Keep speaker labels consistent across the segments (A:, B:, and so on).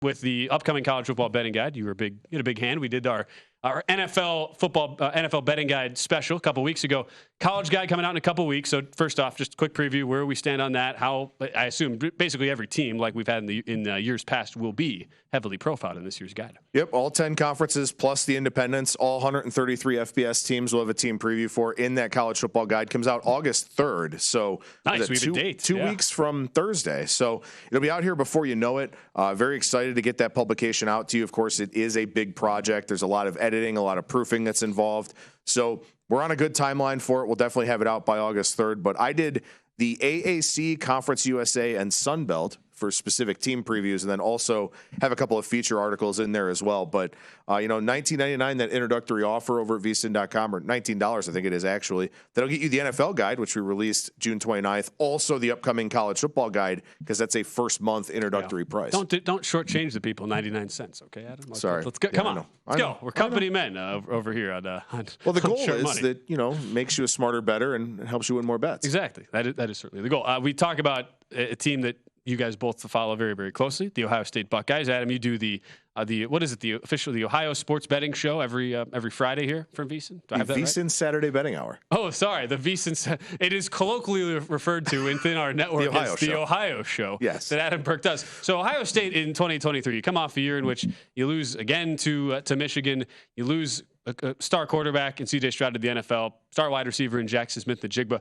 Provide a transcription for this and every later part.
A: with the upcoming college football betting guide. You had a big hand. We did our NFL football, NFL betting guide special a couple weeks ago. College guide coming out in a couple weeks. So first off, just a quick preview where we stand on that. How I assume basically every team, like we've had in years past, will be heavily profiled in this year's guide.
B: Yep, all 10 conferences plus the independents, all 133 FBS teams will have a team preview for in that college football guide. Comes out August 3rd. So
A: nice, we have a date.
B: 2 weeks from Thursday. So it'll be out here before you know it. Very excited to get that publication out to you. Of course, it is a big project. There's a lot of editing, a lot of proofing that's involved. So we're on a good timeline for it. We'll definitely have it out by August 3rd. But I did the AAC, Conference USA, and Sun Belt for specific team previews, and then also have a couple of feature articles in there as well. But, $19.99, that introductory offer over at VSiN.com, or $19, I think it is actually, that'll get you the NFL guide, which we released June 29th. Also the upcoming college football guide, because that's a first month introductory price.
A: Don't shortchange the people 99 cents, okay, Adam?
B: Sorry.
A: Let's go. Come on. Let's go. We're company men over here on
B: well, the goal is
A: money.
B: that, makes you a smarter, better, and helps you win more bets.
A: Exactly. That is certainly the goal. We talk about a team that you guys both follow very, very closely, the Ohio State Buckeyes. Adam, you do the Ohio Sports Betting Show every Friday here from VSiN. Do I have that
B: VSiN
A: right?
B: Saturday Betting Hour.
A: Oh, sorry, the VSiN. It is colloquially referred to within our network as the Ohio Show.
B: Yes,
A: that Adam Burke does. So Ohio State in 2023, you come off a year in which you lose again to Michigan. You lose a star quarterback in C.J. Stroud to the NFL, star wide receiver in Jackson Smith-Njigba.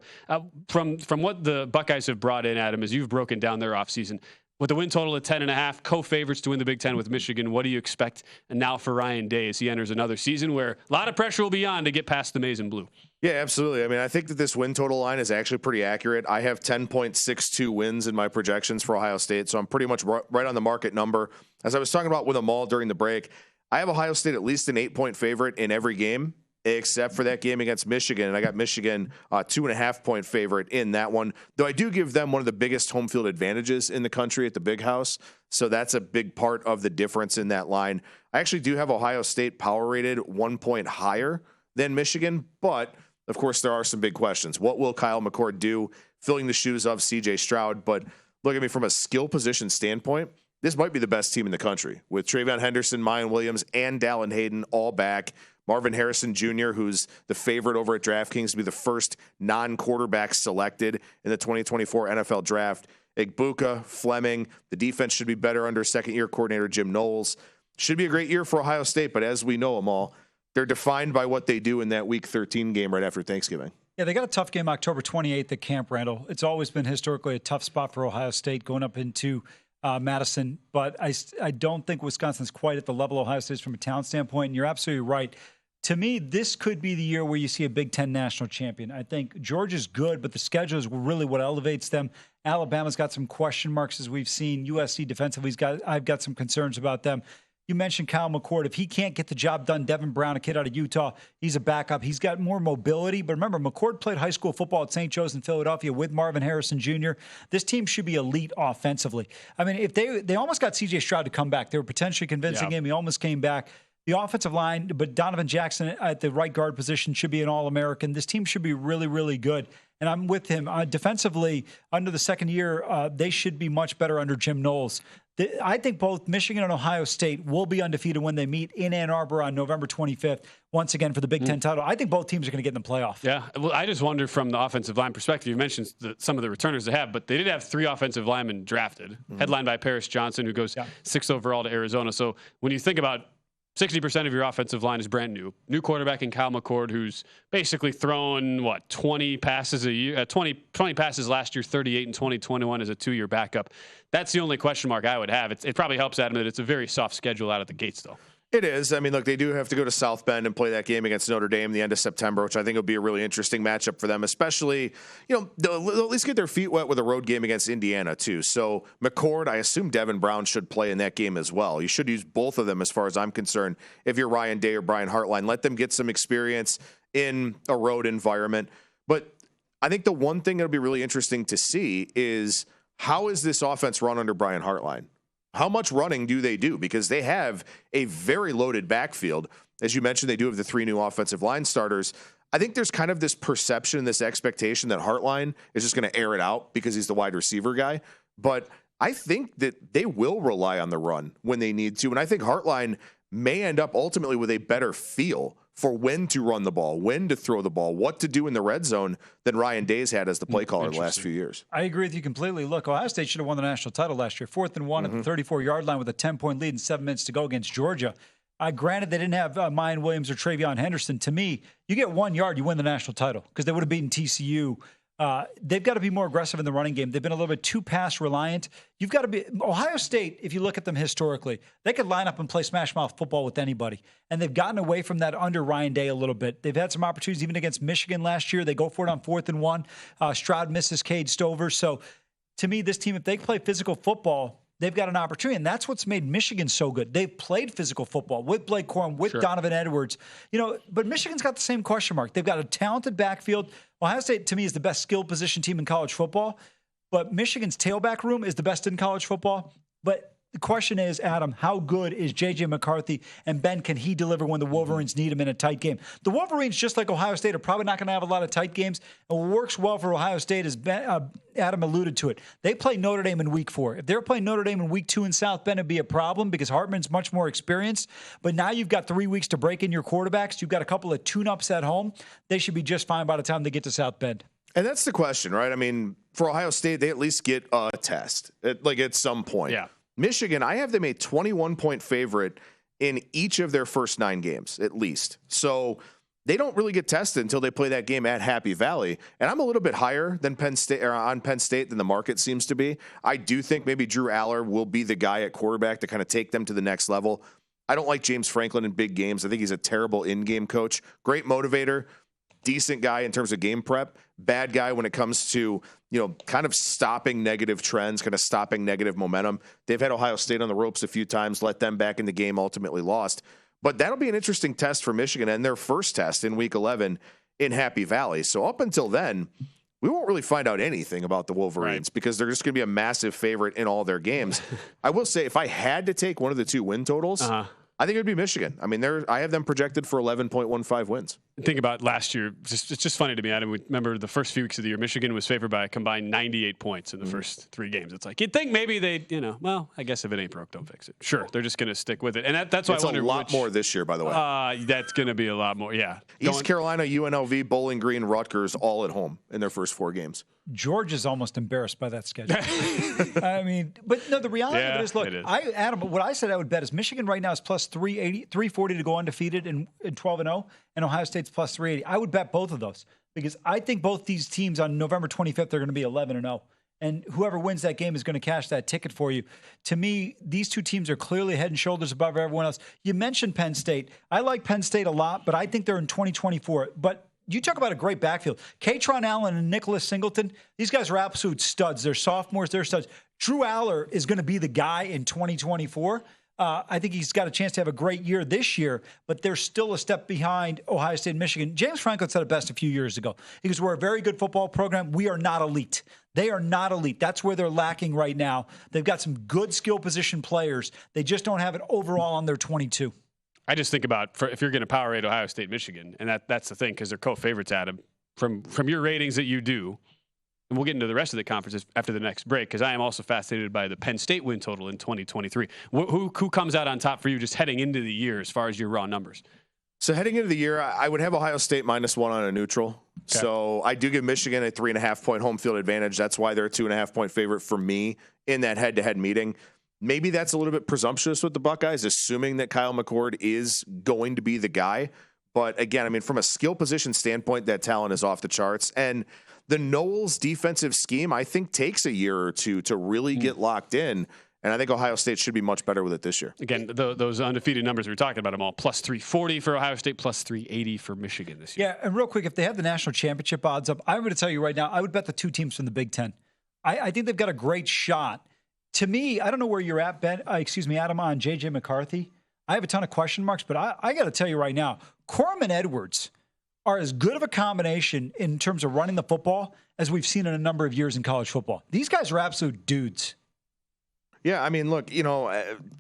A: From what the Buckeyes have brought in, Adam, as you've broken down their offseason, with the win total at 10.5, co-favorites to win the Big Ten with Michigan, what do you expect now for Ryan Day as he enters another season where a lot of pressure will be on to get past the maize and blue?
B: Yeah, absolutely. I mean, I think that this win total line is actually pretty accurate. I have 10.62 wins in my projections for Ohio State, so I'm pretty much right on the market number. As I was talking about with Amal during the break, I have Ohio State at least an 8-point favorite in every game, except for that game against Michigan. And I got Michigan 2.5-point favorite in that one, though I do give them one of the biggest home field advantages in the country at the Big House. So that's a big part of the difference in that line. I actually do have Ohio State power rated 1 point higher than Michigan, but of course there are some big questions. What will Kyle McCord do filling the shoes of C.J. Stroud? But look at me from a skill position standpoint. This might be the best team in the country with Travion Henderson, Mayan Williams, and Dallin Hayden all back. Marvin Harrison Jr., who's the favorite over at DraftKings to be the first non-quarterback selected in the 2024 NFL Draft. Igbuka, Fleming, the defense should be better under second-year coordinator Jim Knowles. Should be a great year for Ohio State, but as we know them all, they're defined by what they do in that Week 13 game right after Thanksgiving.
C: Yeah, they got a tough game October 28th at Camp Randall. It's always been historically a tough spot for Ohio State going up into Madison, but I don't think Wisconsin's quite at the level Ohio State is from a talent standpoint, and you're absolutely right. To me, this could be the year where you see a Big Ten national champion. I think Georgia's good, but the schedule is really what elevates them. Alabama's got some question marks, as we've seen. USC defensively, I've got some concerns about them. You mentioned Kyle McCord. If he can't get the job done, Devin Brown, a kid out of Utah, he's a backup. He's got more mobility. But remember, McCord played high school football at St. Joe's in Philadelphia with Marvin Harrison Jr. This team should be elite offensively. I mean, if they almost got C.J. Stroud to come back. They were potentially convincing him. He almost came back. The offensive line, but Donovan Jackson at the right guard position should be an All-American. This team should be really, really good. And I'm with him. Defensively, under the second year, they should be much better under Jim Knowles. I think both Michigan and Ohio State will be undefeated when they meet in Ann Arbor on November 25th, once again for the Big Ten title. I think both teams are going to get in the playoff.
A: Yeah, well, I just wonder from the offensive line perspective, you mentioned some of the returners they have, but they did have 3 offensive linemen drafted, headlined by Paris Johnson, who goes 6th overall to Arizona. So when you think about 60% of your offensive line is brand new. New quarterback in Kyle McCord, who's basically thrown, 20 passes a year, 20 passes last year, 38 in 2021 as a 2-year backup. That's the only question mark I would have. It probably helps, Adam, that it's a very soft schedule out of the gates, though.
B: It is. I mean, look, they do have to go to South Bend and play that game against Notre Dame the end of September, which I think will be a really interesting matchup for them, especially, they'll at least get their feet wet with a road game against Indiana, too. So McCord, I assume Devin Brown should play in that game as well. You should use both of them as far as I'm concerned. If you're Ryan Day or Brian Hartline, let them get some experience in a road environment. But I think the one thing that'll be really interesting to see is how is this offense run under Brian Hartline? How much running do they do? Because they have a very loaded backfield. As you mentioned, they do have the 3 new offensive line starters. I think there's kind of this perception, this expectation that Hartline is just going to air it out because he's the wide receiver guy. But I think that they will rely on the run when they need to. And I think Hartline may end up ultimately with a better feel for when to run the ball, when to throw the ball, what to do in the red zone than Ryan Day's had as the play caller the last few years.
C: I agree with you completely. Look, Ohio State should have won the national title last year. 4th and 1 at the 34-yard line with a 10-point lead and 7 minutes to go against Georgia. Granted, they didn't have Mayan Williams or Travion Henderson. To me, you get 1 yard, you win the national title because they would have beaten TCU. They've got to be more aggressive in the running game. They've been a little bit too pass reliant. You've got to be Ohio State. If you look at them historically, they could line up and play smash mouth football with anybody. And they've gotten away from that under Ryan Day a little bit. They've had some opportunities even against Michigan last year. They go for it on 4th and 1. Stroud misses Cade Stover. So to me, this team, if they play physical football, they've got an opportunity, and that's what's made Michigan so good. They've played physical football with Blake Corum, with Donovan Edwards. But Michigan's got the same question mark. They've got a talented backfield. Ohio State, to me, is the best skill position team in college football, but Michigan's tailback room is the best in college football. But the question is, Adam, how good is J.J. McCarthy, and Ben, can he deliver when the Wolverines need him in a tight game? The Wolverines, just like Ohio State, are probably not going to have a lot of tight games. And what works well for Ohio State is, Adam alluded to it, they play Notre Dame in week 4. If they were playing Notre Dame in week 2 in South Bend, it'd be a problem because Hartman's much more experienced. But now you've got 3 weeks to break in your quarterbacks. You've got a couple of tune-ups at home. They should be just fine by the time they get to South Bend.
B: And that's the question, right? I mean, for Ohio State, they at least get a test, at some point.
A: Yeah.
B: Michigan, I have them a 21-point favorite in each of their first 9 games, at least. So they don't really get tested until they play that game at Happy Valley. And I'm a little bit higher than Penn State than the market seems to be. I do think maybe Drew Aller will be the guy at quarterback to kind of take them to the next level. I don't like James Franklin in big games. I think he's a terrible in-game coach. Great motivator, decent guy in terms of game prep, bad guy when it comes to, kind of stopping negative trends, kind of stopping negative momentum. They've had Ohio State on the ropes a few times, let them back in the game, ultimately lost. But that'll be an interesting test for Michigan and their first test in week 11 in Happy Valley. So up until then, we won't really find out anything about the Wolverines because they're just going to be a massive favorite in all their games. I will say, if I had to take one of the 2 win totals, I think it would be Michigan. I mean, I have them projected for 11.15 wins.
A: Think about last year. It's just funny to me, Adam. We remember the first few weeks of the year, Michigan was favored by a combined 98 points in the first 3 games. It's like, you'd think maybe they, well, I guess if it ain't broke, don't fix it. Sure, they're just going to stick with it. And that's why I wonder.
B: It's a lot more this year, by the way.
A: That's going to be a lot more, yeah.
B: East Carolina, UNLV, Bowling Green, Rutgers, all at home in their first 4 games.
C: Georgia's almost embarrassed by that schedule. I mean, but no, the reality of it is, look, Adam, what I said I would bet is Michigan right now is plus 340 to go undefeated in 12-0, and Ohio State's plus 380. I would bet both of those because I think both these teams on November 25th are going to be 11-0. And whoever wins that game is going to cash that ticket for you. To me, these 2 teams are clearly head and shoulders above everyone else. You mentioned Penn State. I like Penn State a lot, but I think they're in 2024. But you talk about a great backfield. Katrin Allen and Nicholas Singleton, these guys are absolute studs. They're sophomores. They're studs. Drew Aller is going to be the guy in 2024. I think he's got a chance to have a great year this year, but they're still a step behind Ohio State and Michigan. James Franklin said it best a few years ago. He goes, we're a very good football program. We are not elite. They are not elite. That's where they're lacking right now. They've got some good skill position players. They just don't have it overall on their 22.
A: I just think about if you're going to power rate Ohio State, Michigan, and that's the thing because they're co-favorites, Adam. From your ratings that you do, and we'll get into the rest of the conferences after the next break because I am also fascinated by the Penn State win total in 2023. Who comes out on top for you just heading into the year as far as your raw numbers?
B: So heading into the year, I would have Ohio State -1 on a neutral. Okay. So I do give Michigan a 3.5-point home field advantage. That's why they're a 2.5-point favorite for me in that head-to-head meeting. Maybe that's a little bit presumptuous with the Buckeyes, assuming that Kyle McCord is going to be the guy. But again, I mean, from a skill position standpoint, that talent is off the charts. And the Knowles defensive scheme, I think, takes a year or 2 to really get locked in. And I think Ohio State should be much better with it this year.
A: Again, those undefeated numbers we were talking about them all, plus 340 for Ohio State, plus 380 for Michigan this year.
C: Yeah, and real quick, if they have the national championship odds up, I'm going to tell you right now, I would bet the 2 teams from the Big Ten. I think they've got a great shot. To me, I don't know where you're at, Adam, on J.J. McCarthy. I have a ton of question marks, but I got to tell you right now, Corum and Edwards are as good of a combination in terms of running the football as we've seen in a number of years in college football. These guys are absolute dudes.
B: Yeah, I mean, look,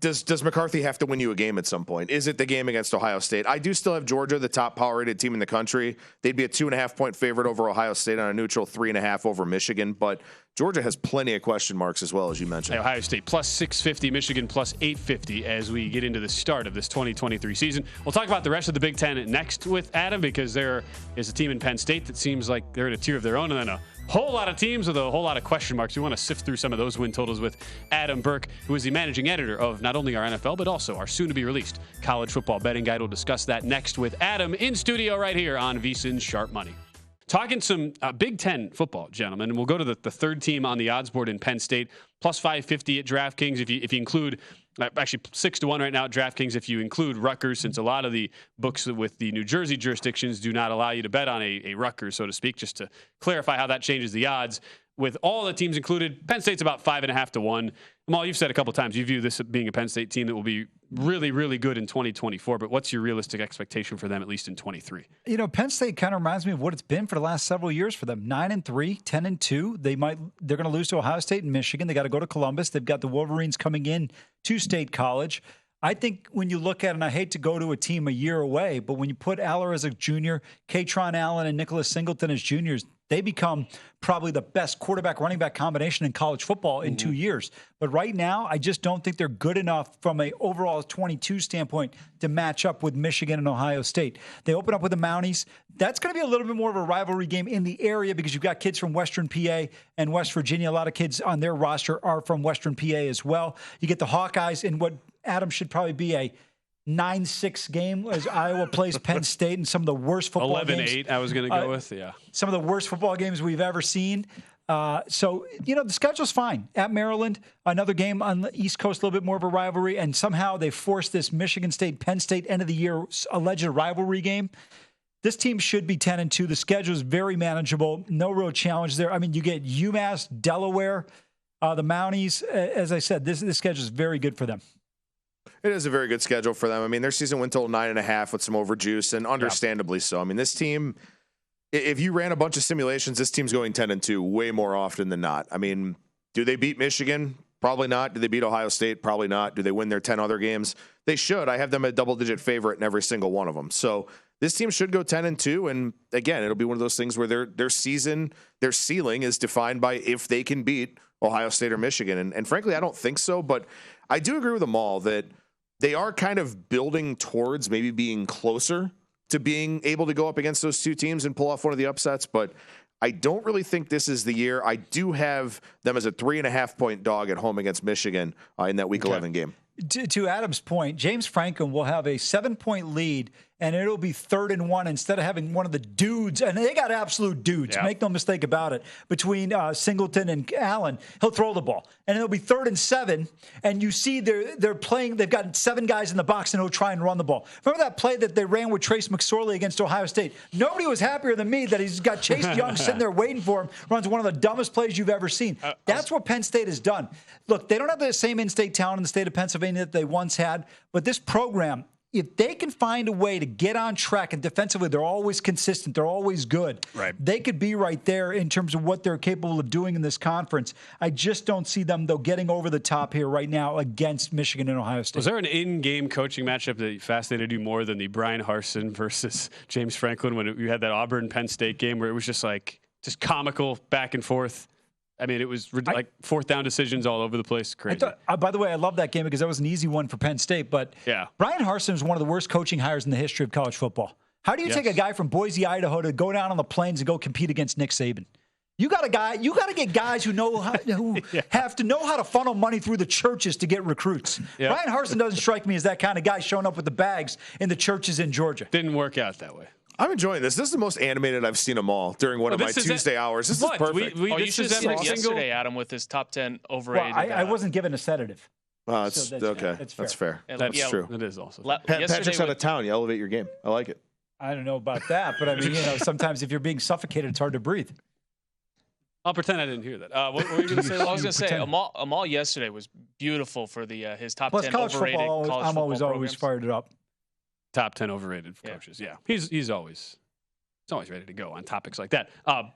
B: does McCarthy have to win you a game at some point? Is it the game against Ohio State? I do still have Georgia, the top power-rated team in the country. They'd be a 2.5-point favorite over Ohio State on a neutral, 3.5 over Michigan. But Georgia has plenty of question marks as well, as you mentioned.
A: Ohio State plus 650, Michigan plus 850 as we get into the start of this 2023 season. We'll talk about the rest of the Big Ten next with Adam, because there is a team in Penn State that seems like they're in a tier of their own, and then a whole lot of teams with a whole lot of question marks. We want to sift through some of those win totals with Adam Burke, who is the managing editor of not only our NFL, but also our soon-to-be-released college football betting guide. We'll discuss that next with Adam in studio right here on VSiN Sharp Money. Talking some Big Ten football, gentlemen, and we'll go to the third team on the odds board in Penn State, plus 550 at DraftKings. If you include, actually 6-1 right now at DraftKings, if you include Rutgers, since a lot of the books with the New Jersey jurisdictions do not allow you to bet on a Rutgers, so to speak, just to clarify how that changes the odds. With all the teams included, Penn State's about 5.5 to 1. Amal, you've said a couple times you view this being a Penn State team that will be really, really good in 2024. But what's your realistic expectation for them, at least in 23?
C: You know, Penn State kind of reminds me of what it's been for the last several years for them. 9-3, 10-2. They're going to lose to Ohio State and Michigan. They got to go to Columbus. They've got the Wolverines coming in to State College. I think when you look at it, and I hate to go to a team a year away, but when you put Aller as a junior, Katrin Allen and Nicholas Singleton as juniors, they become probably the best quarterback running back combination in college football in 2 years. But right now, I just don't think they're good enough from an overall 22 standpoint to match up with Michigan and Ohio State. They open up with the Mounties. That's going to be a little bit more of a rivalry game in the area because you've got kids from Western PA and West Virginia. A lot of kids on their roster are from Western PA as well. You get the Hawkeyes in what Adam should probably be a 9-6 game as Iowa plays Penn State, and some of the worst football
A: 11-8 I was going to go with, yeah.
C: Some of the worst football games we've ever seen. So, you know, the schedule's fine. At Maryland, another game on the East Coast, a little bit more of a rivalry, and somehow they forced this Michigan State, Penn State end of the year alleged rivalry game. This team should be 10-2. The schedule is very manageable. No real challenge there. I mean, you get UMass, Delaware, the Mounties. As I said, this schedule is very good for them.
B: It is a very good schedule for them. I mean, their season went till 9.5 with some overjuice, and understandably so. I mean, this team, if you ran a bunch of simulations, this team's going 10-2 way more often than not. I mean, do they beat Michigan? Probably not. Do they beat Ohio State? Probably not. Do they win their 10 other games? They should. I have them a double-digit favorite in every single one of them. So this team should go 10-2, and again, it'll be one of those things where their ceiling is defined by if they can beat Ohio State or Michigan. And frankly, I don't think so, but I do agree with them all that they are kind of building towards maybe being closer to being able to go up against those two teams and pull off one of the upsets, but I don't really think this is the year. I do have them as a 3.5-point dog at home against Michigan in that Week 11 game.
C: To Adam's point, James Franklin will have a 7-point lead, and it'll be 3rd and 1 instead of having one of the dudes. And they got absolute dudes. Yeah. Make no mistake about it. Between Singleton and Allen, he'll throw the ball, and it'll be 3rd and 7. And you see they're playing. They've got 7 guys in the box, and he'll try and run the ball. Remember that play that they ran with Trace McSorley against Ohio State? Nobody was happier than me that he's got Chase Young sitting there waiting for him. Runs one of the dumbest plays you've ever seen. That's what Penn State has done. Look, they don't have the same in-state talent in the state of Pennsylvania that they once had, but this program, if they can find a way to get on track, and defensively they're always consistent, they're always good,
A: right,
C: they could be right there in terms of what they're capable of doing in this conference. I just don't see them, though, getting over the top here right now against Michigan and Ohio State.
A: Was there an in-game coaching matchup that fascinated you more than the Brian Harsin versus James Franklin when you had that Auburn-Penn State game where it was just comical back and forth? I mean, it was like 4th down decisions all over the place. Crazy.
C: By the way, I love that game because that was an easy one for Penn State. But
A: yeah,
C: Brian Harsin is one of the worst coaching hires in the history of college football. How do you take a guy from Boise, Idaho, to go down on the plains and go compete against Nick Saban? You got to get guys who know have to know how to funnel money through the churches to get recruits. Yep. Brian Harsin doesn't strike me as that kind of guy showing up with the bags in the churches in Georgia.
A: Didn't work out that way.
B: I'm enjoying this. This is the most animated I've seen them all during one of my Tuesday hours. This is perfect.
D: You should have said yesterday, Adam, with his top 10 overrated.
C: Well, I wasn't given a sedative.
B: That's okay. That's fair. That's true.
A: It is also.
B: Patrick's out of town. You elevate your game. I like it.
C: I don't know about that, but I mean, sometimes if you're being suffocated, it's hard to breathe.
A: I'll pretend I didn't hear that. What were you going to say?
D: I was going to say Amal yesterday was beautiful for the his top 10
C: college
D: overrated
C: football,
D: college
C: I'm
D: football
C: always fired it up.
A: Top 10 overrated coaches. Yeah, he's always ready to go on topics like that.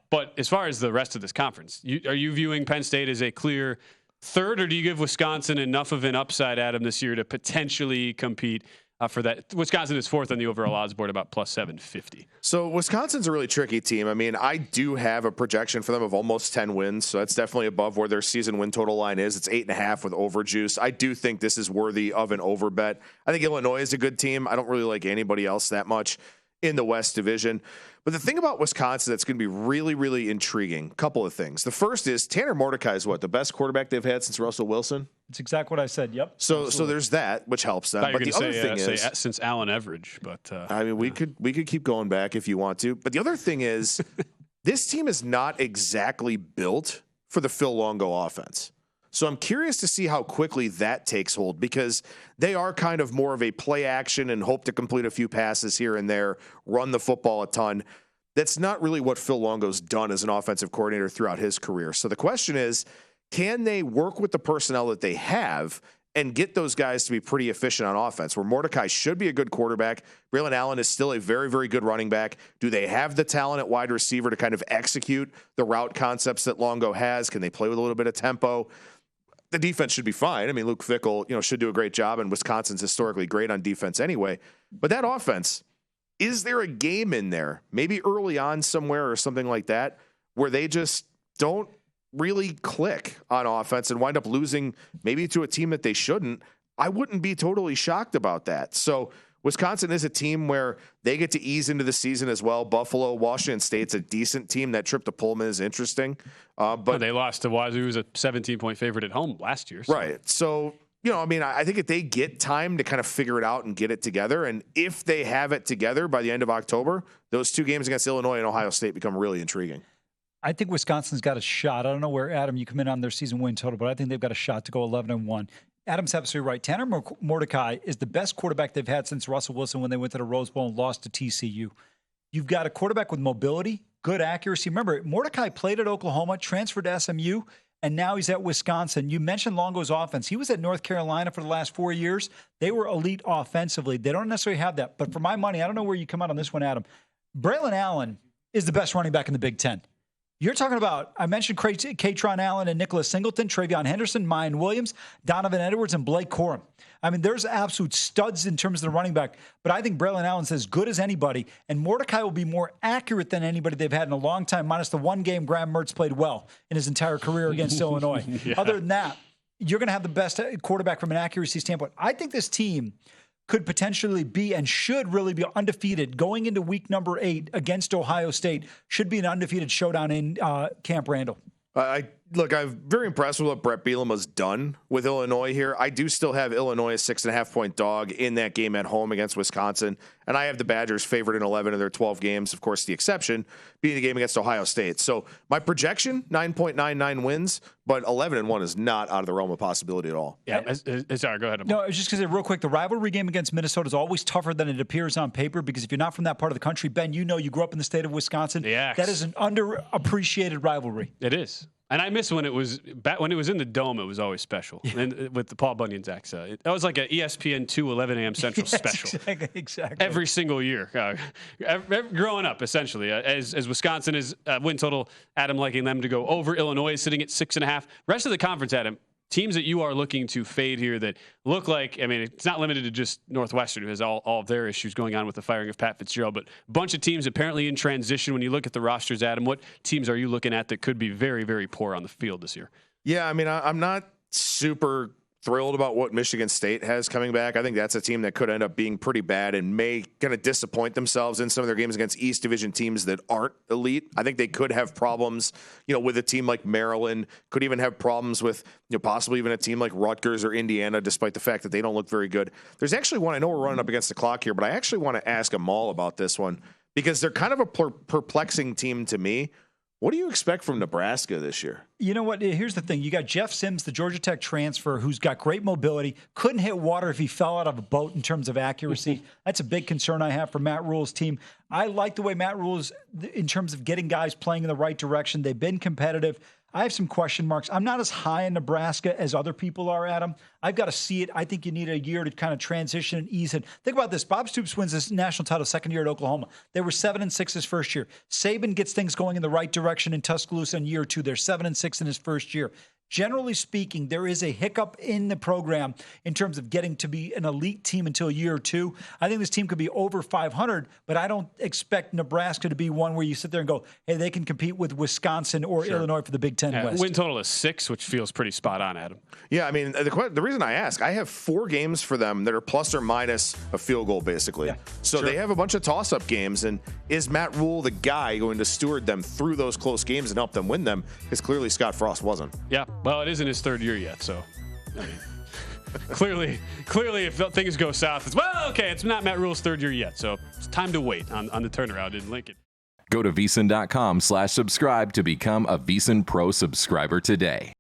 A: But as far as the rest of this conference, are you viewing Penn State as a clear 3rd, or do you give Wisconsin enough of an upside, Adam, this year to potentially compete for that. Wisconsin is 4th on the overall odds board, about plus 750.
B: So Wisconsin's a really tricky team. I mean, I do have a projection for them of almost 10 wins, so that's definitely above where their season win total line is. It's 8.5 with overjuice. I do think this is worthy of an over bet. I think Illinois is a good team. I don't really like anybody else that much in the West Division. But the thing about Wisconsin that's going to be really, really intriguing, a couple of things. The first is Tanner Mordecai is the best quarterback they've had since Russell Wilson?
C: It's exactly what I said. Yep.
B: So there's that, which helps them. But the other thing is
A: since Allen Everidge, but
B: I mean, we could keep going back if you want to. But the other thing is this team is not exactly built for the Phil Longo offense. So I'm curious to see how quickly that takes hold, because they are kind of more of a play action and hope to complete a few passes here and there, run the football a ton. That's not really what Phil Longo's done as an offensive coordinator throughout his career. So the question is, can they work with the personnel that they have and get those guys to be pretty efficient on offense, where Mordecai should be a good quarterback? Braylon Allen is still a very, very good running back. Do they have the talent at wide receiver to kind of execute the route concepts that Longo has? Can they play with a little bit of tempo? The defense should be fine. I mean, Luke Fickell, should do a great job, and Wisconsin's historically great on defense anyway. But that offense, is there a game in there, maybe early on somewhere or something like that, where they just don't really click on offense and wind up losing maybe to a team that they shouldn't? I wouldn't be totally shocked about that. So Wisconsin is a team where they get to ease into the season as well. Buffalo, Washington State's a decent team. That trip to Pullman is interesting. But
A: they lost to Wazoo, who's a 17-point favorite at home last year. So.
B: Right. So, I think if they get time to kind of figure it out and get it together, and if they have it together by the end of October, those two games against Illinois and Ohio State become really intriguing.
C: I think Wisconsin's got a shot. I don't know where, Adam, you come in on their season win total, but I think they've got a shot to go 11-1. Adam's absolutely right. Tanner Mordecai is the best quarterback they've had since Russell Wilson when they went to the Rose Bowl and lost to TCU. You've got a quarterback with mobility, good accuracy. Remember, Mordecai played at Oklahoma, transferred to SMU, and now he's at Wisconsin. You mentioned Longo's offense. He was at North Carolina for the last 4 years. They were elite offensively. They don't necessarily have that. But for my money, I don't know where you come out on this one, Adam. Braylon Allen is the best running back in the Big Ten. You're talking about, I mentioned Katrin Allen and Nicholas Singleton, Travion Henderson, Mayan Williams, Donovan Edwards, and Blake Corum. I mean, there's absolute studs in terms of the running back, but I think Braylon Allen's as good as anybody, and Mordecai will be more accurate than anybody they've had in a long time, minus the one game Graham Mertz played well in his entire career against Illinois. Yeah. Other than that, you're going to have the best quarterback from an accuracy standpoint. I think this team could potentially be and should really be undefeated going into week number 8 against Ohio State. Should be an undefeated showdown in Camp Randall.
B: I'm very impressed with what Brett Bielema has done with Illinois here. I do still have Illinois a 6.5-point dog in that game at home against Wisconsin, and I have the Badgers favored in 11 of their 12 games. Of course, the exception being the game against Ohio State. So my projection, 9.99 wins, but 11-1 is not out of the realm of possibility at all.
A: Yeah, sorry, go ahead.
C: No, I was just going to say real quick, the rivalry game against Minnesota is always tougher than it appears on paper, because if you're not from that part of the country, Ben, you grew up in the state of Wisconsin. That is an underappreciated rivalry.
A: It is. And I miss when it was in the Dome. It was always special, and with the Paul Bunyan's accent. That was like an ESPN 2 11 a.m. Central special.
C: Exactly. Every
A: single year, growing up, essentially. As Wisconsin is win total, Adam liking them to go over. Illinois is sitting at 6.5. Rest of the conference, Adam. Teams that you are looking to fade here that look like, I mean, it's not limited to just Northwestern, who has all of their issues going on with the firing of Pat Fitzgerald, but a bunch of teams apparently in transition. When you look at the rosters, Adam, what teams are you looking at that could be very, very poor on the field this year?
B: Yeah, I mean, I'm not super thrilled about what Michigan State has coming back. I think that's a team that could end up being pretty bad and may kind of disappoint themselves in some of their games against East Division teams that aren't elite. I think they could have problems, with a team like Maryland, could even have problems with, possibly even a team like Rutgers or Indiana, despite the fact that they don't look very good. There's actually one, I know we're running up against the clock here, but I actually want to ask Amal about this one, because they're kind of a perplexing team to me. What do you expect from Nebraska this year?
C: You know what? Here's the thing. You got Jeff Sims, the Georgia Tech transfer, who's got great mobility, couldn't hit water if he fell out of a boat in terms of accuracy. That's a big concern I have for Matt Rule's team. I like the way Matt Rule's, in terms of getting guys playing in the right direction. They've been competitive. I have some question marks. I'm not as high in Nebraska as other people are, Adam. I've got to see it. I think you need a year to kind of transition and ease it. Think about this. Bob Stoops wins this national title second year at Oklahoma. They were 7-6 his first year. Saban gets things going in the right direction in Tuscaloosa in year 2. They're 7-6 in his first year. Generally speaking, there is a hiccup in the program in terms of getting to be an elite team until year 2. I think this team could be over 500, but I don't expect Nebraska to be one where you sit there and go, hey, they can compete with Wisconsin or Illinois for the Big Ten West.
A: Win total is 6, which feels pretty spot on, Adam.
B: Yeah, I mean, the reason I ask, I have 4 games for them that are plus or minus a field goal, basically. Yeah, so they have a bunch of toss-up games, and is Matt Rule the guy going to steward them through those close games and help them win them? Because clearly Scott Frost wasn't.
A: Yeah, well, it isn't his 3rd year yet, so I mean, clearly, if things go south, it's not Matt Rule's 3rd year yet, so it's time to wait on the turnaround in Lincoln.
E: Go to VSiN.com/subscribe to become a VSiN Pro subscriber today.